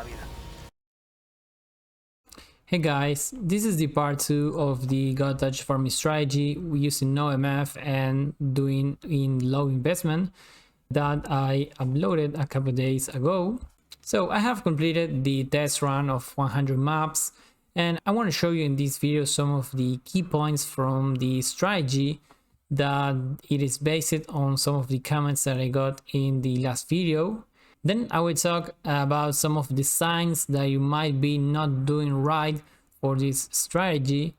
vida. Hey guys, this is the part 2 of the God Touch farming strategy using no MF and doing in low investment that I uploaded a couple days ago. So I have completed the test run of 100 maps, and I want to show you in this video some of the key points from the strategy that it is based on some of the comments that I got in the last video. Then I will talk about some of the signs that you might be not doing right for this strategy.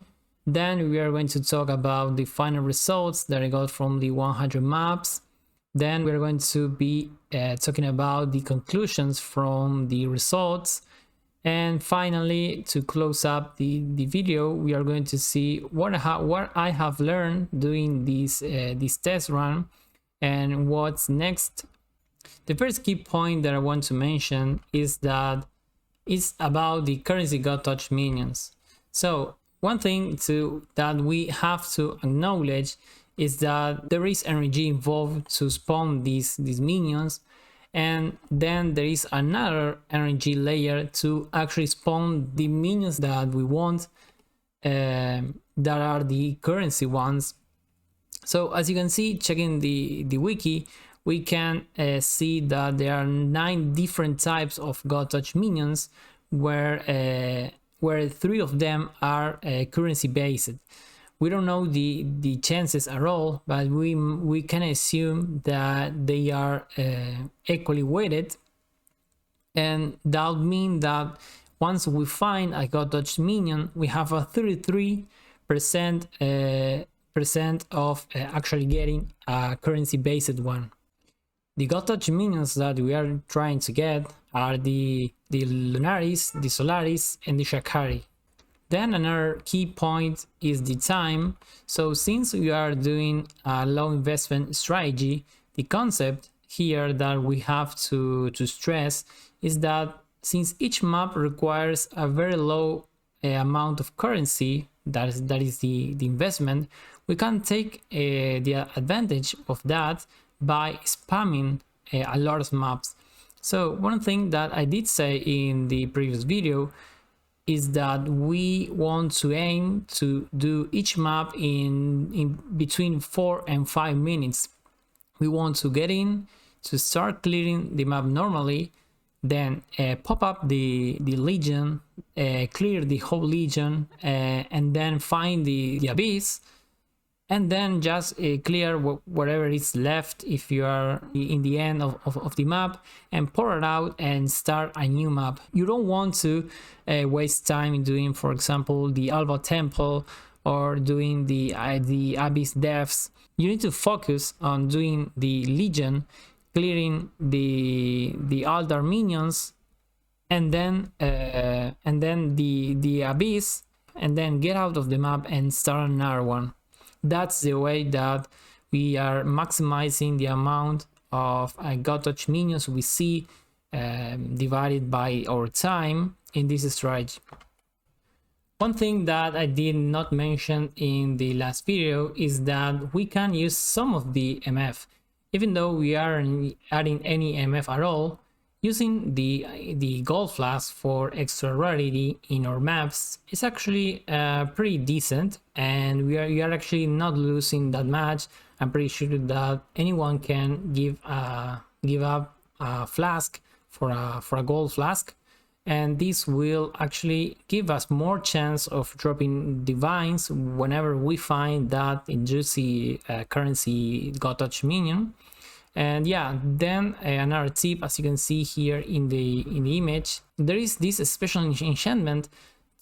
Then we are going to talk about the final results that I got from the 100 maps. Then we're going to be talking about the conclusions from the results. And finally, to close up the video, we are going to see what I have learned doing this test run and what's next. The first key point that I want to mention is that it's about the currency God Touch minions. So one thing that we have to acknowledge is that there is energy involved to spawn these minions, and then there is another energy layer to actually spawn the minions that we want, that are the currency ones. So as you can see, checking the wiki, we can see that there are 9 different types of God Touch minions, where 3 of them are currency based. We don't know the chances at all, but we can assume that they are equally weighted, and that would mean that once we find a God Touch minion, we have a 33% of actually getting a currency based one. The God Touch minions that we are trying to get are the Lunaris, the Solaris, and the Shakari. Then another key point is the time. So since we are doing a low investment strategy, the concept here that we have to stress is that since each map requires a very low amount of currency, that is the investment, we can take the advantage of that by spamming a lot of maps. So one thing that I did say in the previous video is that we want to aim to do each map in between 4 and 5 minutes. We want to get in, to start clearing the map normally, then pop up the legion, clear the whole legion, and then find the abyss, and then just clear whatever is left if you are in the end of the map, and pour it out and start a new map. You don't want to waste time in doing, for example, the Alba Temple or doing the Abyss Depths. You need to focus on doing the Legion, clearing the Aldar minions, and then the Abyss, and then get out of the map and start another one. That's the way that we are maximizing the amount of God Touch minions we see divided by our time in this strategy. One thing that I did not mention in the last video is that we can use some of the MF, even though we aren't adding any MF at all. Using the gold flask for extra rarity in our maps is actually pretty decent, and we are actually not losing that much. I'm pretty sure that anyone can give up a flask for a gold flask, and this will actually give us more chance of dropping divines whenever we find that juicy currency God Touch minion. And yeah, then another tip, as you can see here in the image, there is this special enchantment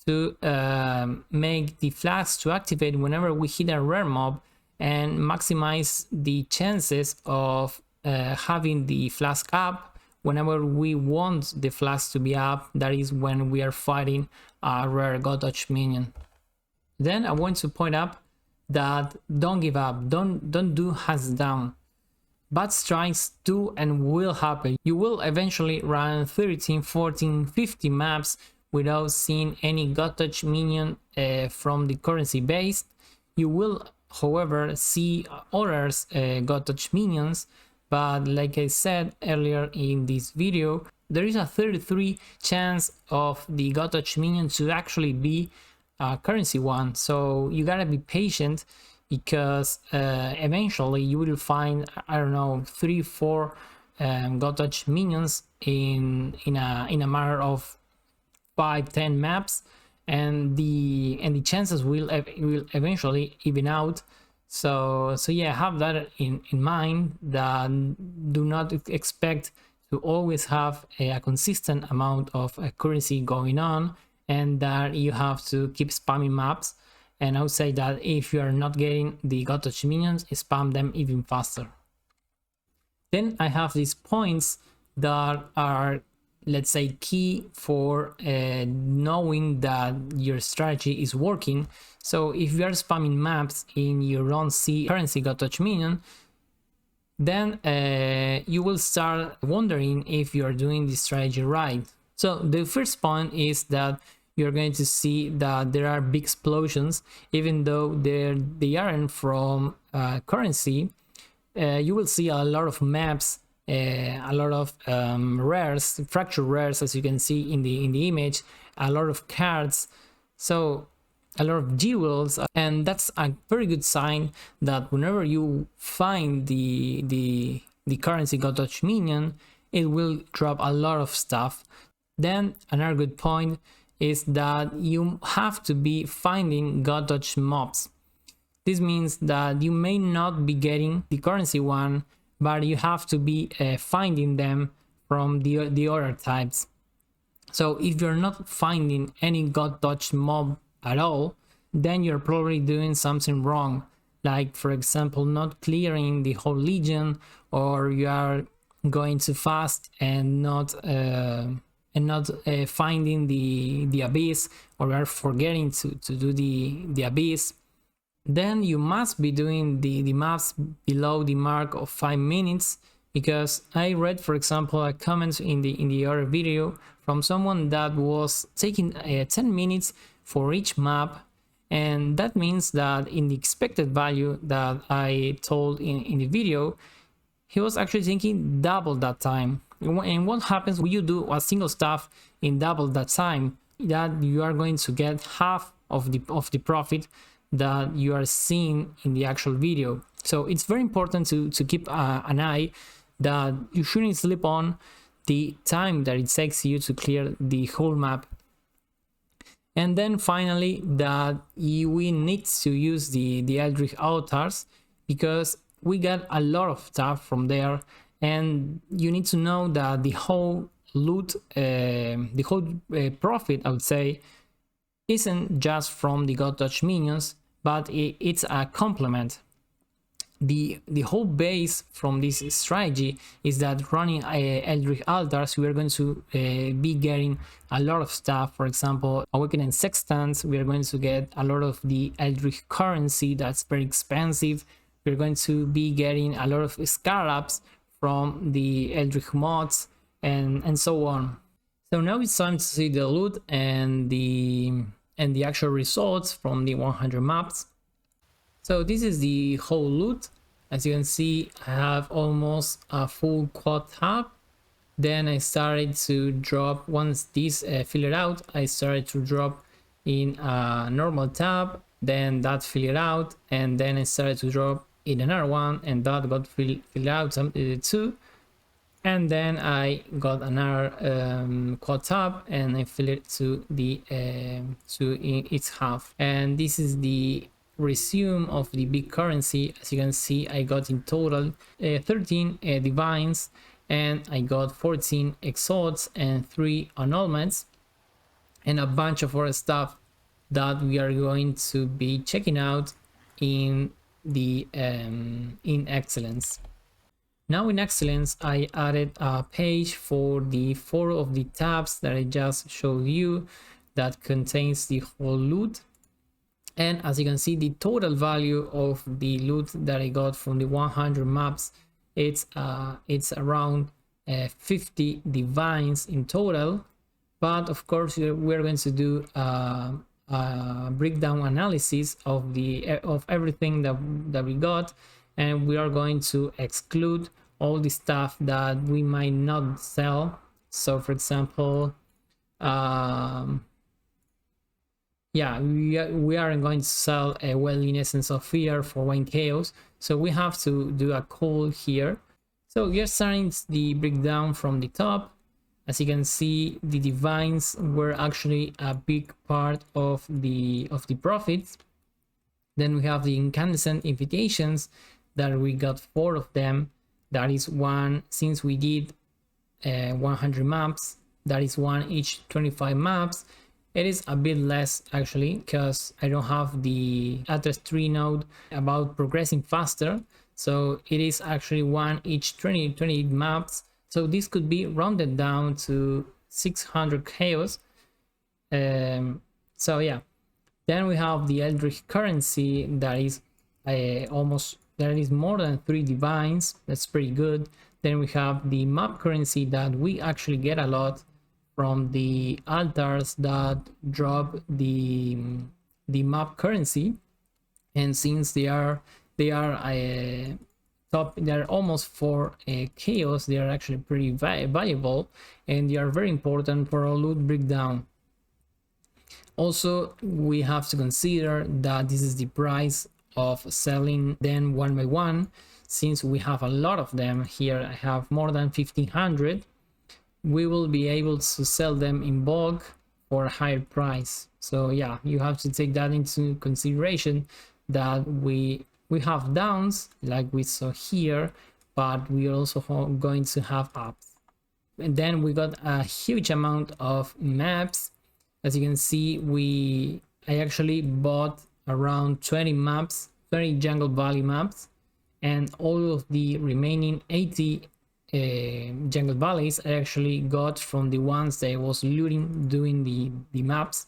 to make the flask to activate whenever we hit a rare mob, and maximize the chances of having the flask up whenever we want the flask to be up. That is when we are fighting a rare God Touch minion. Then I want to point out that don't give up, don't do hands down. Bad strikes do and will happen. You will eventually run 13, 14, 50 maps without seeing any God Touch minion from the currency base. You will, however, see others God Touch minions, but like I said earlier in this video, there is a 33 chance of the God Touch minion to actually be a currency one. So you gotta be patient, because eventually you will find, I don't know, 3-4 God Touch minions in a matter of 5-10 maps, and the chances will eventually even out. So yeah, have that in mind, that do not expect to always have a consistent amount of currency going on, and that you have to keep spamming maps. And I would say that if you are not getting the God Touch minions, spam them even faster. Then I have these points that are, let's say, key for knowing that your strategy is working. So if you are spamming maps in your own currency God Touch minion, then you will start wondering if you are doing the strategy right. So the first point is that you're going to see that there are big explosions, even though they aren't from currency. You will see a lot of maps, a lot of rares, fracture rares, as you can see in the image, a lot of cards, so a lot of jewels, and that's a very good sign that whenever you find the currency God Touch minion, it will drop a lot of stuff. Then another good point is that you have to be finding God Touch mobs. This means that you may not be getting the currency one, but you have to be finding them from the other types. So if you're not finding any God Touch mob at all, then you're probably doing something wrong. Like, for example, not clearing the whole legion, or you are going too fast and not finding the abyss, or you are forgetting to do the abyss. Then you must be doing the maps below the mark of 5 minutes, because I read, for example, a comment in the other video from someone that was taking 10 minutes for each map, and that means that in the expected value that I told in the video, he was actually taking double that time. And what happens when you do a single stuff in double that time? That you are going to get half of the profit that you are seeing in the actual video. So it's very important to keep an eye that you shouldn't sleep on the time that it takes you to clear the whole map. And then finally, that we need to use the Eldritch altars, because we got a lot of stuff from there, and you need to know that the whole loot, the whole profit, I would say, isn't just from the God Touch minions, but it's a complement. The whole base from this strategy is that running Eldritch altars, we are going to be getting a lot of stuff. For example, Awakening Sextants, we are going to get a lot of the Eldritch currency that's very expensive. We're going to be getting a lot of scarabs from the Eldritch mods, and so on. So now it's time to see the loot and the actual results from the 100 maps. So this is the whole loot. As you can see, I have almost a full quad tab. Then I started to drop, once this filled out, I started to drop in a normal tab, then that filled out, and then I started to drop in another one, and that got filled out too. And then I got another quad tab, and I filled it to its half. And this is the resume of the big currency. As you can see, I got in total 13 divines, and I got 14 exalts and 3 annulments, and a bunch of other stuff that we are going to be checking out in the in Exilence. Now in Exilence, I added a page for the 4 of the tabs that I just showed you that contains the whole loot. And as you can see, the total value of the loot that I got from the 100 maps, it's around 50 divines in total. But of course, we're going to do a breakdown analysis of everything that we got, and we are going to exclude all the stuff that we might not sell. So for example, yeah, we aren't going to sell a Welling Essence of Fear for 1 chaos, so we have to do a call here. So we are starting the breakdown from the top. As you can see, the divines were actually a big part of the profits. Then we have the incandescent invitations that we got 4 of them. That is one, since we did 100 maps, that is one each 25 maps. It is a bit less actually, because I don't have the Atlas 3 node about progressing faster. So it is actually one each 20 maps. So this could be rounded down to 600 chaos. So yeah, then we have the Eldritch currency that is more than 3 divines. That's pretty good. Then we have the map currency that we actually get a lot from the altars that drop the map currency, and since they are they're almost for chaos, they are actually pretty valuable, and they are very important for a loot breakdown. Also, we have to consider that this is the price of selling them one by one. Since we have a lot of them here, I have more than 1500, we will be able to sell them in bulk for a higher price. So yeah, you have to take that into consideration, that we have downs like we saw here, but we are also going to have ups. And then we got a huge amount of maps. As you can see, I actually bought around 20 maps, 20 Jungle Valley maps, and all of the remaining 80 Jungle Valleys I actually got from the ones that I was looting doing the maps.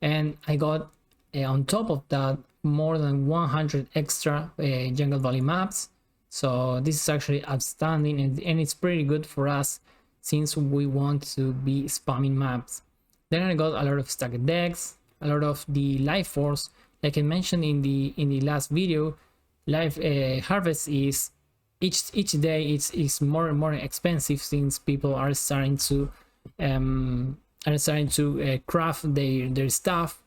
And I got on top of that more than 100 extra Jungle Valley maps. So this is actually outstanding, and it's pretty good for us since we want to be spamming maps. Then I got a lot of stacked decks, a lot of the life force. Like I mentioned in the last video, life harvest is each day it's more and more expensive, since people are starting to craft their stuff.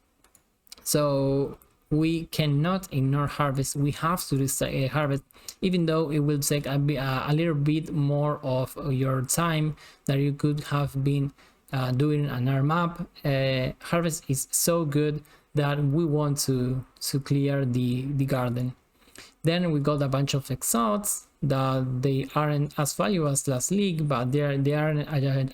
So we cannot ignore harvest. We have to harvest, even though it will take a little bit more of your time that you could have been doing another map. Harvest is so good that we want to clear the garden. Then we got a bunch of exalts that they aren't as valuable as last league, but they are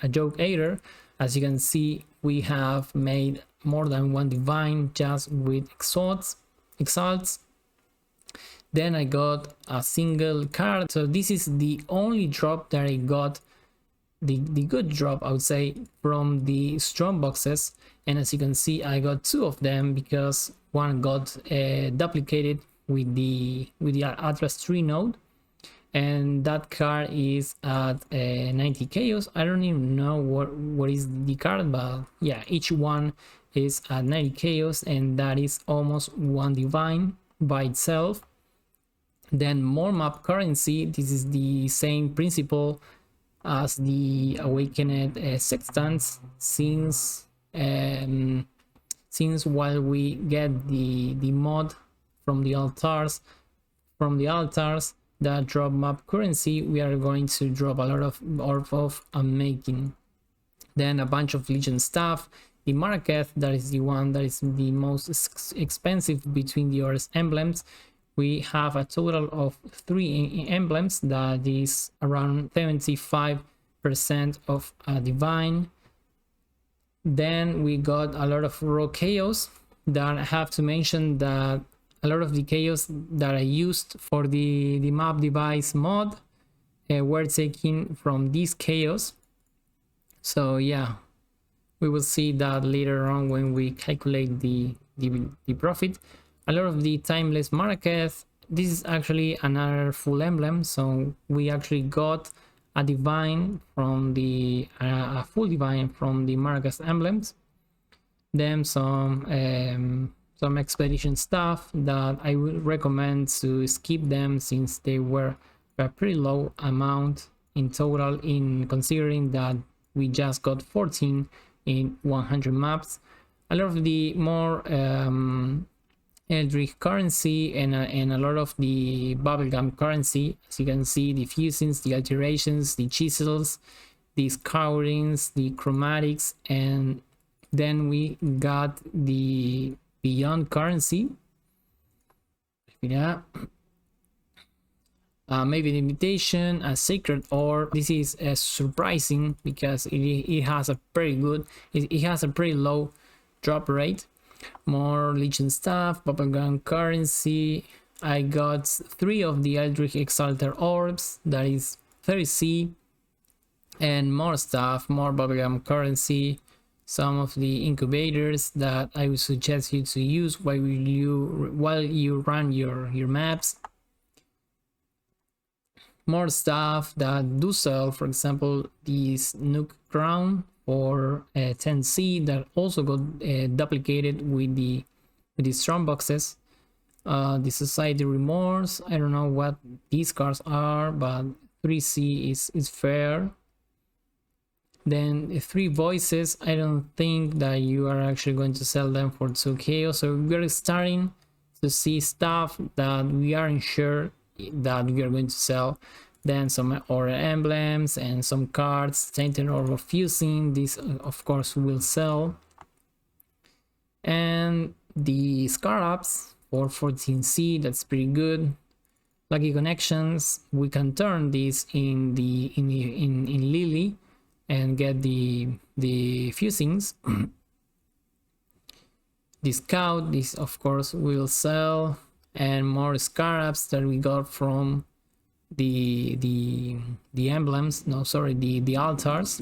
a joke either. As you can see, we have made more than 1 divine just with exalts. Then I got a single card. So this is the only drop that I got, the good drop I would say, from the strong boxes. And as you can see, I got 2 of them because one got duplicated with the Atlas 3 node, and that card is at 90 chaos. I don't even know what is the card, but yeah, each one is at 90 chaos, and that is almost 1 divine by itself. Then more map currency. This is the same principle as the awakened sextants, since while we get the mod from the altars that drop map currency, we are going to drop a lot of Orb of Unmaking. Then a bunch of Legion stuff. The Marketh, that is the one that is the most expensive between the Horus emblems. We have a total of 3 emblems, that is around 75% of divine. Then we got a lot of raw chaos, that I have to mention that a lot of the chaos that I used for the map device mod were taken from this chaos. So yeah, we will see that later on when we calculate the profit. A lot of the timeless Marketh. This is actually another full emblem, so we actually got a divine from a full divine from the Marketh emblems. Then some expedition stuff that I would recommend to skip them, since they were a pretty low amount in total, in considering that we just got 14 in 100 maps. A lot of the more Eldritch currency and a lot of the bubblegum currency, as you can see, the fusings, the alterations, the chisels, the scourings, the chromatics, and then we got the beyond currency. Yeah. Maybe the invitation, a sacred orb. This is surprising because it has a pretty good, it has a pretty low drop rate. More legion stuff, bubblegum currency. I got 3 of the Eldritch Exalted orbs, that is 30C, and more stuff, more bubblegum currency, some of the incubators that I would suggest you to use while you run your maps. More stuff that do sell, for example, this Nook Crown or 10C that also got duplicated with the strong boxes. The Society Remorse, I don't know what these cards are, but 3C is fair. Then 3 Voices, I don't think that you are actually going to sell them for 2 so we're starting to see stuff that we aren't sure that we are going to sell. Then some Aura emblems and some cards, Tainted Orb of Fusing, this of course will sell. And the Scarabs for 14C, that's pretty good. Lucky Connections, we can turn this in Lily and get the fusings. The Scout, this of course will sell, and more Scarabs that we got from the emblems, no sorry, the altars,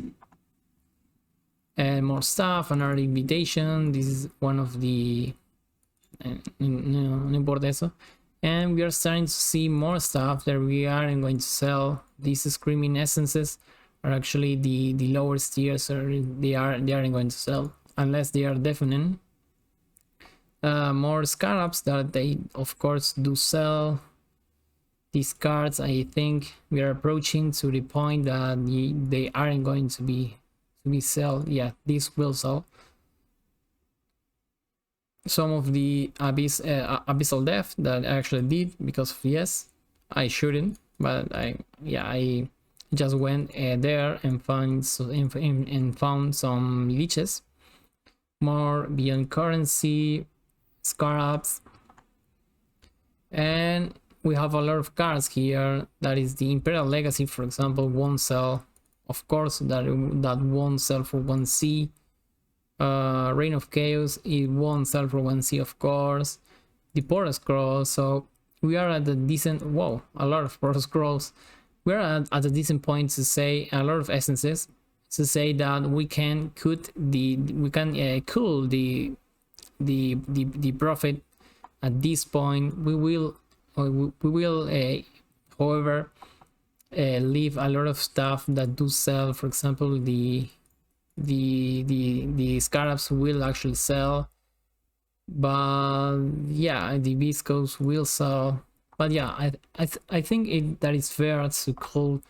and more stuff. Another invitation, this is one of the no importa eso. And we are starting to see more stuff that we aren't going to sell. These Screaming Essences are actually the lower tiers, or they aren't going to sell unless they are definite. More Scarabs that they of course do sell. These cards, I think we are approaching to the point that they aren't going to be sell. Yeah, this will sell. Some of the Abyssal Death that I actually did because of yes, I shouldn't, but I just went there and found some leeches. More Beyond Currency, Scarabs, and we have a lot of cards here. That is the Imperial Legacy, for example, won't sell. Of course, that won't sell for 1C. Reign of Chaos, it won't sell for 1C, of course. The Portal Scroll, so we are at a decent, whoa, a lot of Portal Scrolls. We are at a decent point to say, a lot of essences, to say that we can cool the profit at this point. We will however leave a lot of stuff that do sell. For example, the Scarabs will actually sell, but yeah, the Viscos will sell. But yeah, I think that is fair to call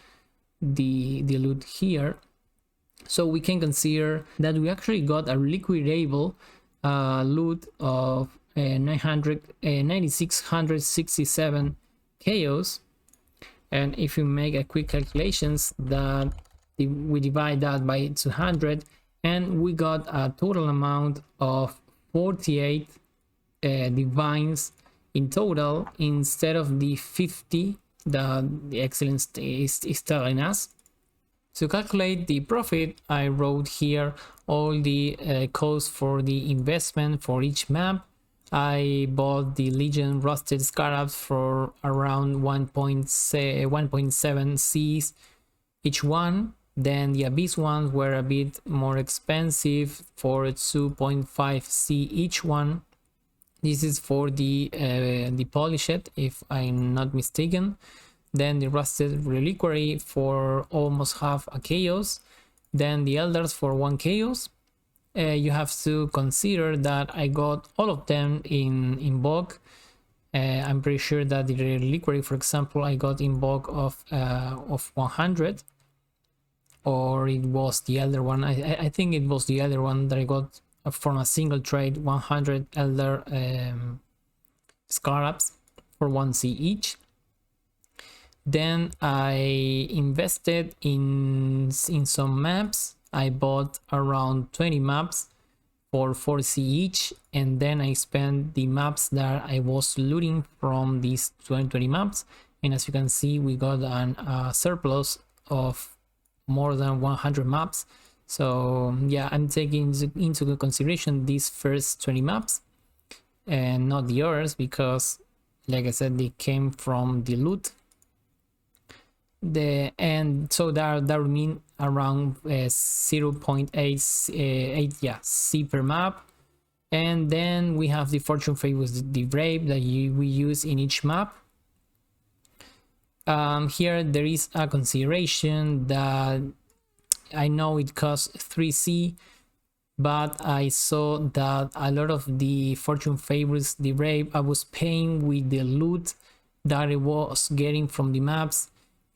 the loot here. So we can consider that we actually got a liquidable loot of 9667 chaos, and if you make a quick calculations, that we divide that by 200, and we got a total amount of 48 divines in total, instead of the 50 that the Exilence is telling us. To calculate the profit, I wrote here all the costs for the investment for each map. I bought the Legion Rusted Scarabs for around 1.7 Cs each one. Then the Abyss ones were a bit more expensive for 2.5 C each one. This is for the Polished, if I'm not mistaken. Then the Rusted Reliquary for almost half a Chaos. Then the Elders for 1 Chaos. You have to consider that I got all of them in bulk. I'm pretty sure that the reliquary, for example, I got in bulk of 100, or it was the elder one. I think it was the elder one that I got from a single trade, 100 elder scarabs for 1C each. Then I invested in some maps. I bought around 20 maps for 4C each, and then I spent the maps that I was looting from these 20 maps, and as you can see, we got a surplus of more than 100 maps. So yeah, I'm taking into consideration these first 20 maps and not the others, because like I said, they came from the loot. And so that would mean around 0.8 C per map. And then we have the fortune favors the brave that we use in each map. Here there is a consideration that I know it costs 3C, but I saw that a lot of the fortune favors the brave I was paying with the loot that I was getting from the maps,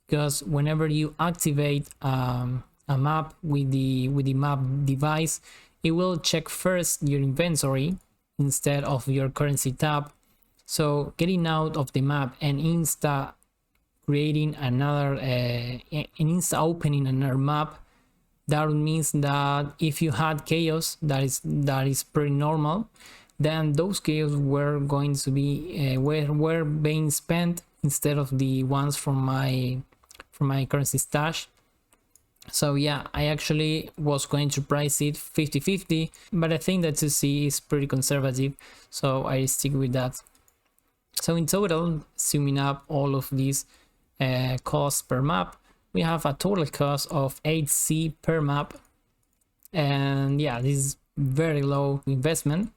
because whenever you activate a map with the map device, it will check first your inventory instead of your currency tab. So getting out of the map and insta creating another insta opening another map, that means that if you had chaos, that is pretty normal, then those chaos were going to be were being spent instead of the ones from my currency stash. So yeah, I actually was going to price it 50-50, but I think that 2C is pretty conservative, so I stick with that. So in total, summing up all of these costs per map, we have a total cost of 8C per map, and yeah, this is very low investment.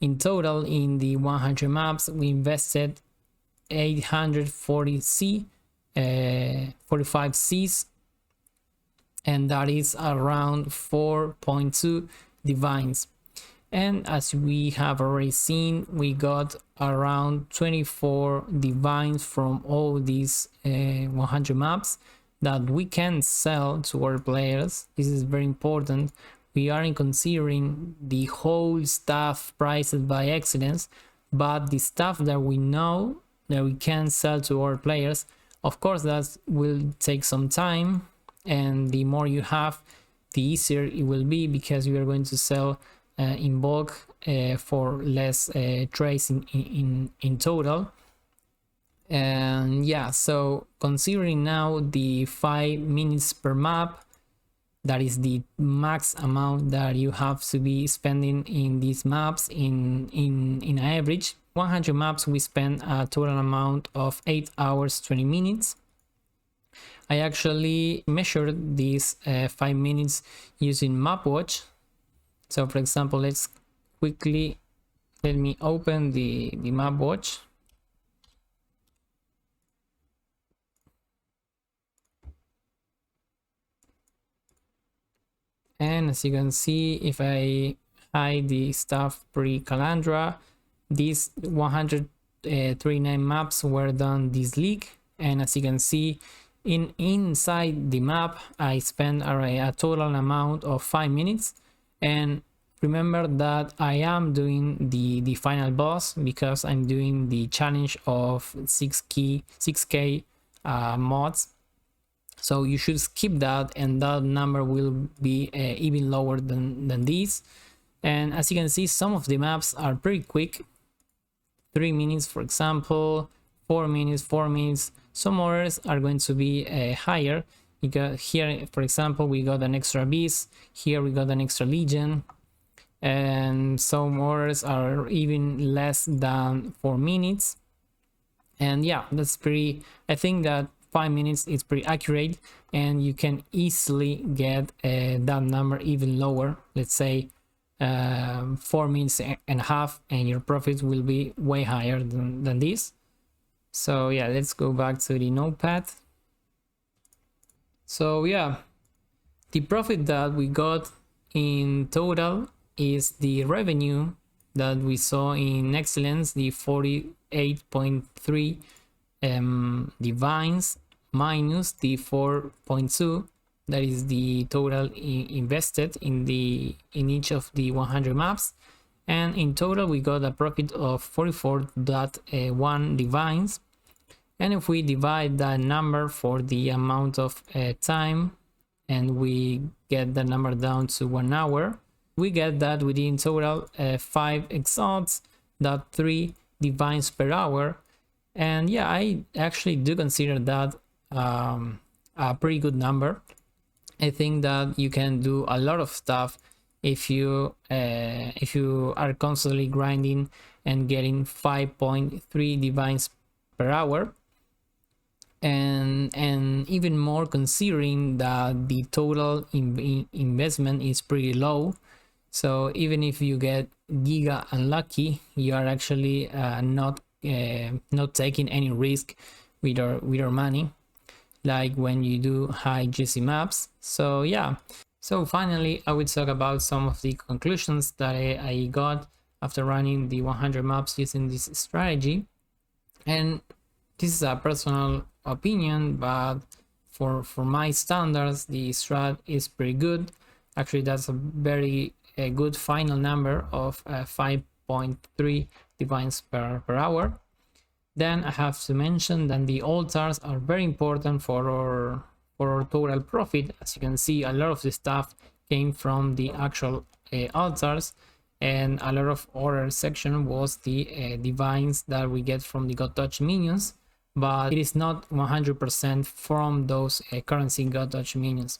In total, in the 100 maps, we invested 840C, 45 Cs, and that is around 4.2 divines. And as we have already seen, we got around 24 divines from all these 100 maps that we can sell to our players. This is very important. We aren't considering the whole stuff priced by Exilence, but the stuff that we know that we can sell to our players. Of course, that will take some time, and the more you have, the easier it will be, because you are going to sell in bulk for less trades in total. And yeah, so considering now the 5 minutes per map, that is the max amount that you have to be spending in these maps in average. 100 maps, we spend a total amount of 8 hours 20 minutes. I actually measured these 5 minutes using MapWatch. So for example, let's quickly, let me open the MapWatch. And as you can see, if I hide the stuff pre-Calandra, these 139 maps were done this league. And as you can see, inside the map, I spent a total amount of 5 minutes. And remember that I am doing the final boss, because I'm doing the challenge of 6k mods. So you should skip that, and that number will be even lower than this. And as you can see, some of the maps are pretty quick. 3 minutes, for example, 4 minutes, 4 minutes. Some others are going to be higher, because here, for example, we got an extra beast. Here we got an extra legion. And some others are even less than 4 minutes. And yeah, that's pretty, I think that 5 minutes is pretty accurate, and you can easily get that number even lower. Let's say 4 minutes and a half, and your profits will be way higher than this. So yeah, let's go back to the notepad. So yeah, the profit that we got in total is the revenue that we saw in Exilence, the 48.3 divines minus the 4.2, that is the total invested in each of the 100 maps, and in total we got a profit of 44.1 divines. And if we divide that number for the amount of time, and we get the number down to 1 hour, we get that within total 5 exalts, that 3 divines per hour. And yeah, I actually do consider that a pretty good number. I think that you can do a lot of stuff if you are constantly grinding and getting 5.3 divines per hour, and even more considering that the total investment is pretty low. So even if you get giga unlucky, you are actually not taking any risk with your money, like when you do high GC maps. So yeah, so finally I would talk about some of the conclusions that I got after running the 100 maps using this strategy. And this is a personal opinion, but for my standards, the strat is pretty good. Actually, that's a very good final number of 5.3 divines per hour. Then I have to mention that the altars are very important for our total profit. As you can see, a lot of the stuff came from the actual altars, and a lot of other section was the divines that we get from the God Touch minions, but it is not 100% from those currency God Touch minions.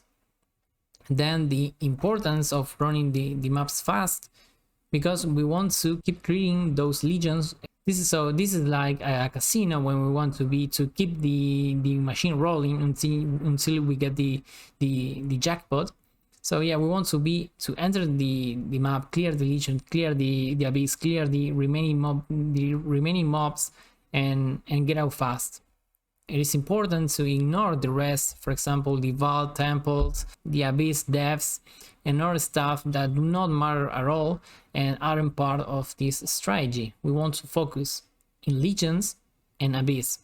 Then the importance of running the maps fast, because we want to keep creating those legions. This is like a casino when we want to keep the machine rolling until we get the jackpot. So yeah, we want to enter the map, clear the legion, clear the abyss, clear the remaining mobs, and get out fast. It is important to ignore the rest, for example, the vault temples, the abyss depths, and other stuff that do not matter at all and aren't part of this strategy. We want to focus in legions and abyss.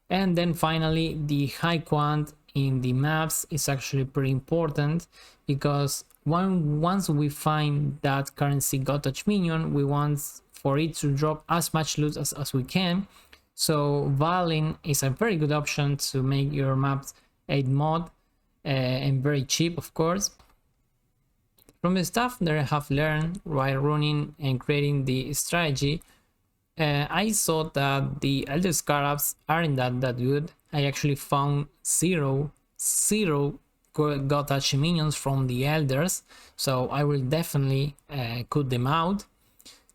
And then finally, the high quant in the maps is actually pretty important, because once we find that currency God Touch minion, we want for it to drop as much loot as we can. So Violin is a very good option to make your maps 8 mod and very cheap, of course. From the stuff that I have learned while running and creating the strategy, I saw that the Elder Scarabs aren't that good. I actually found zero God Touch minions from the Elders, so I will definitely cut them out.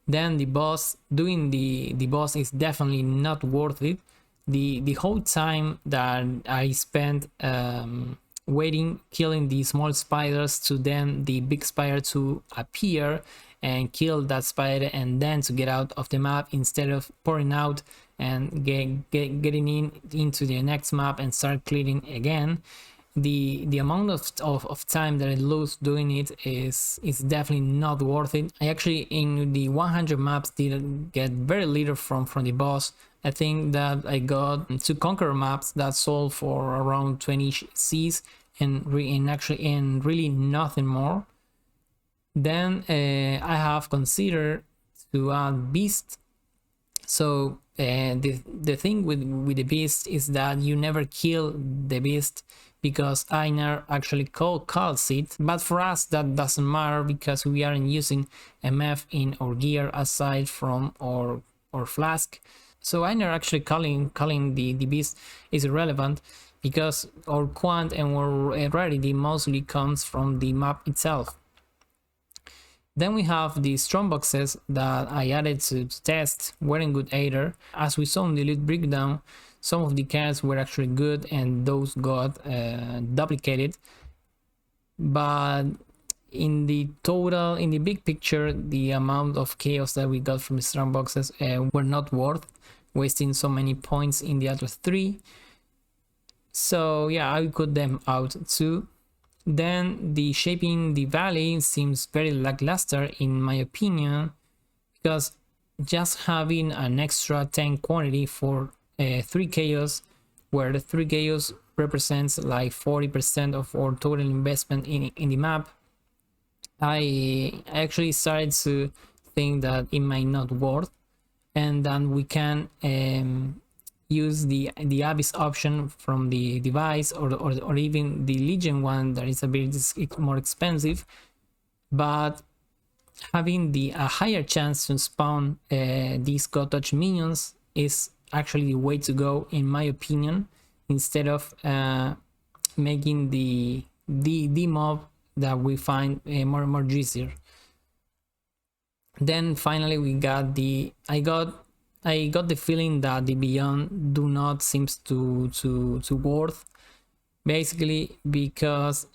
Then the boss, doing the boss is definitely not worth it. The whole time that I spent waiting, killing the small spiders to then the big spider to appear and kill that spider, and then to get out of the map instead of pouring out and getting into the next map and start clearing again. The amount of time that I lose doing it is definitely not worth it. I actually in the 100 maps didn't get very little from the boss. I think that I got 2 Conqueror maps that sold for around 20 Cs and really nothing more. Then I have considered to add Beast. So the thing with the Beast is that you never kill the Beast, because Einar actually calls it, but for us that doesn't matter because we aren't using MF in our gear aside from our Flask. So Einar actually calling the beast is irrelevant, because our quant and our rarity mostly comes from the map itself. Then we have the strong boxes that I added to test weren't good either. As we saw in the loot breakdown, some of the cards were actually good and those got duplicated, but in the total, in the big picture, the amount of chaos that we got from the strong boxes were not worth wasting so many points in the other 3. So yeah, I cut them out too. Then the shaping the valley seems very lackluster in my opinion, because just having an extra 10 quantity for 3 chaos, where the 3 chaos represents like 40% of our total investment in the map, I actually started to think that it might not worth, and then we can use the Abyss option from the device, or even the Legion one that is a bit more expensive, but having a higher chance to spawn these God Touch minions is actually the way to go, in my opinion, instead of making the mob that we find more and more juicier. Then finally we got I got the feeling that the Beyond do not seems to worth, basically because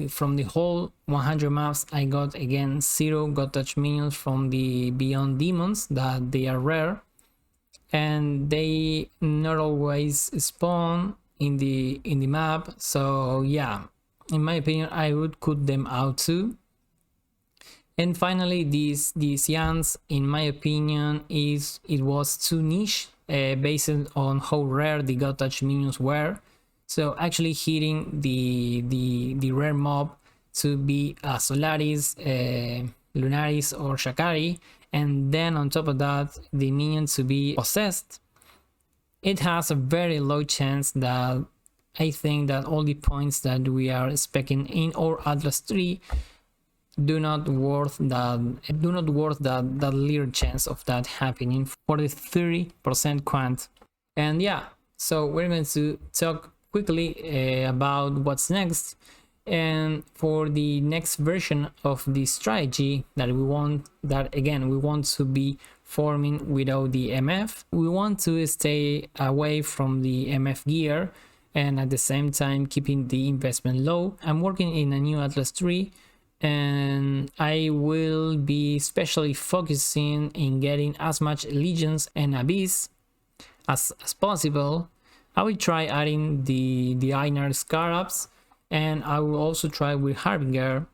from the whole 100 maps I got again 0 God Touch minions from the Beyond demons, that they are rare and they not always spawn in the map. So yeah, in my opinion I would cut them out too. And finally these Yans, in my opinion, it was too niche based on how rare the God Touch minions were. So actually hitting the rare mob to be a Solaris, Lunaris or Shakari, and then on top of that the minion to be possessed, it has a very low chance that I think that all the points that we are expecting in our Atlas 3 do not worth that little chance of that happening for the 30% quant. And yeah, so we're going to talk quickly about what's next. And for the next version of the strategy that we want to be forming without the MF, we want to stay away from the MF gear and at the same time keeping the investment low. I'm working in a new Atlas 3 and I will be especially focusing in getting as much Legions and Abyss as possible. I will try adding the Einar Scarabs, and I will also try with Harbinger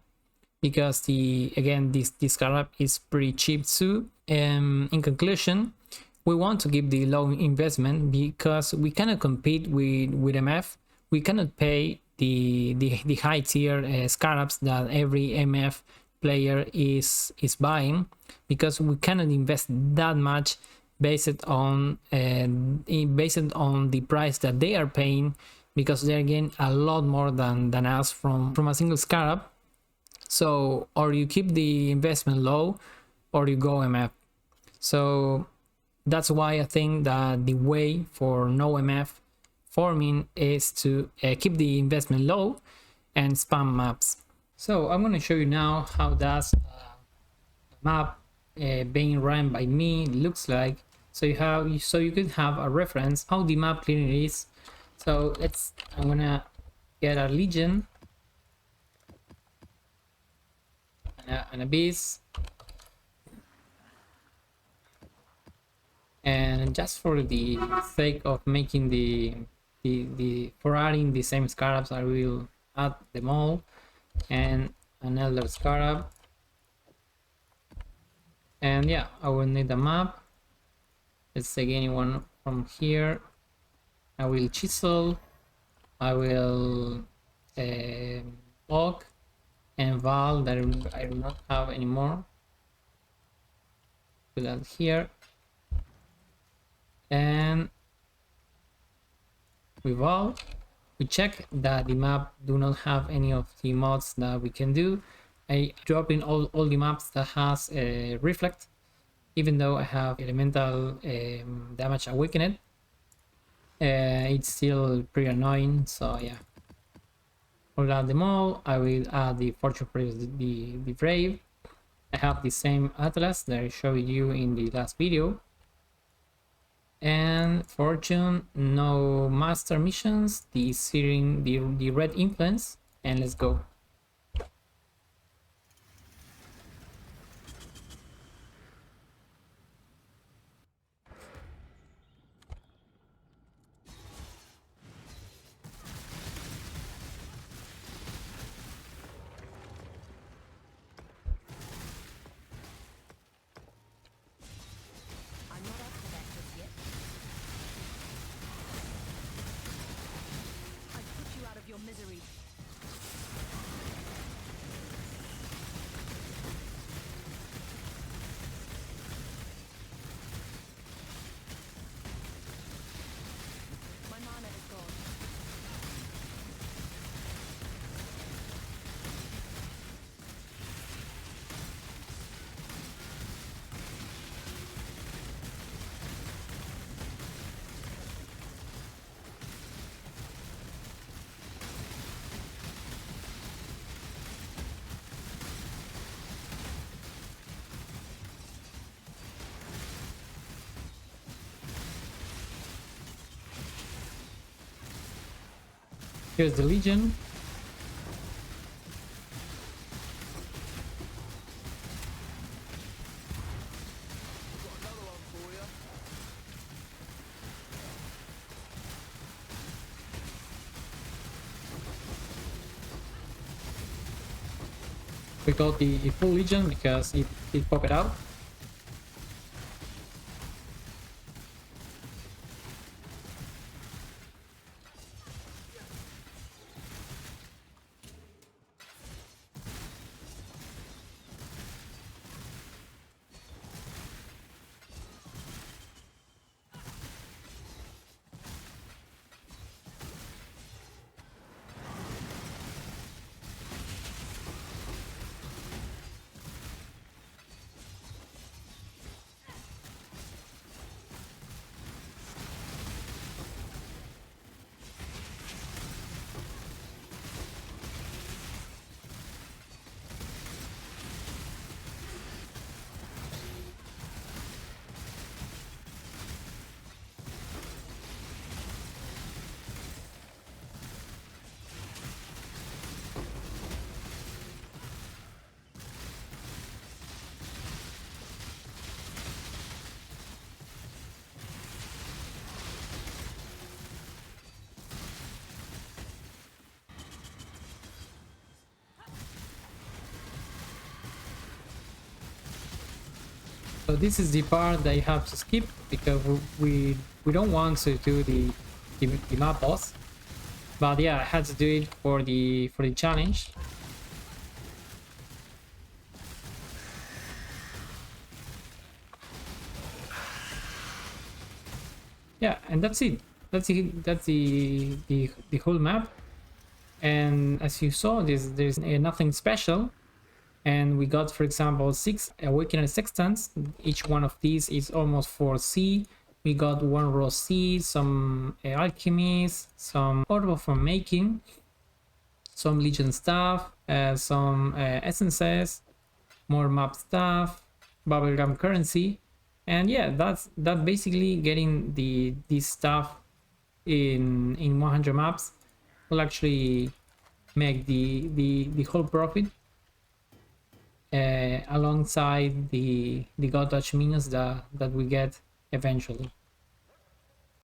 because this Scarab is pretty cheap too. In conclusion, we want to keep the low investment because we cannot compete with MF. We cannot pay the high tier Scarabs that every MF player is buying, because we cannot invest that much based on the price that they are paying, because they're getting a lot more than us from a single Scarab. So or you keep the investment low or you go MF. So that's why I think that the way for no MF forming is to keep the investment low and spam maps. So I'm going to show you now how does a map being run by me looks like. So you could have a reference how the map clearing is. So I'm gonna get a Legion, an Abyss, and just for the sake of making for adding the same Scarabs, I will add them all, and an Elder Scarab. And yeah, I will need a map. Let's take anyone from here. I will chisel, I will Oak and Val that I do not have anymore. Put that here, and with Val we check that the map do not have any of the mods that we can do. I drop in all the maps that has reflect, even though I have elemental damage awakened. It's still pretty annoying, so yeah. I'll add them all. I will add the Fortune Praise, the Brave. I have the same Atlas that I showed you in the last video. And Fortune, no master missions, the Searing, the Red Influence, and let's go. Here's the Legion. We got the full Legion because it popped out. So this is the part that you have to skip because we don't want to do the map boss. But yeah, I had to do it for the challenge. Yeah, and that's it. That's the whole map. And as you saw, there's nothing special. And we got, for example, 6 awakened sextants. Each one of these is almost 4C. We got 1 raw C, some alchemies, some orb for making, some legion stuff, some essences, more map stuff, bubblegum currency, and yeah, that's basically getting this stuff in 100 maps will actually make the whole profit. Alongside the god touch minions that we get eventually.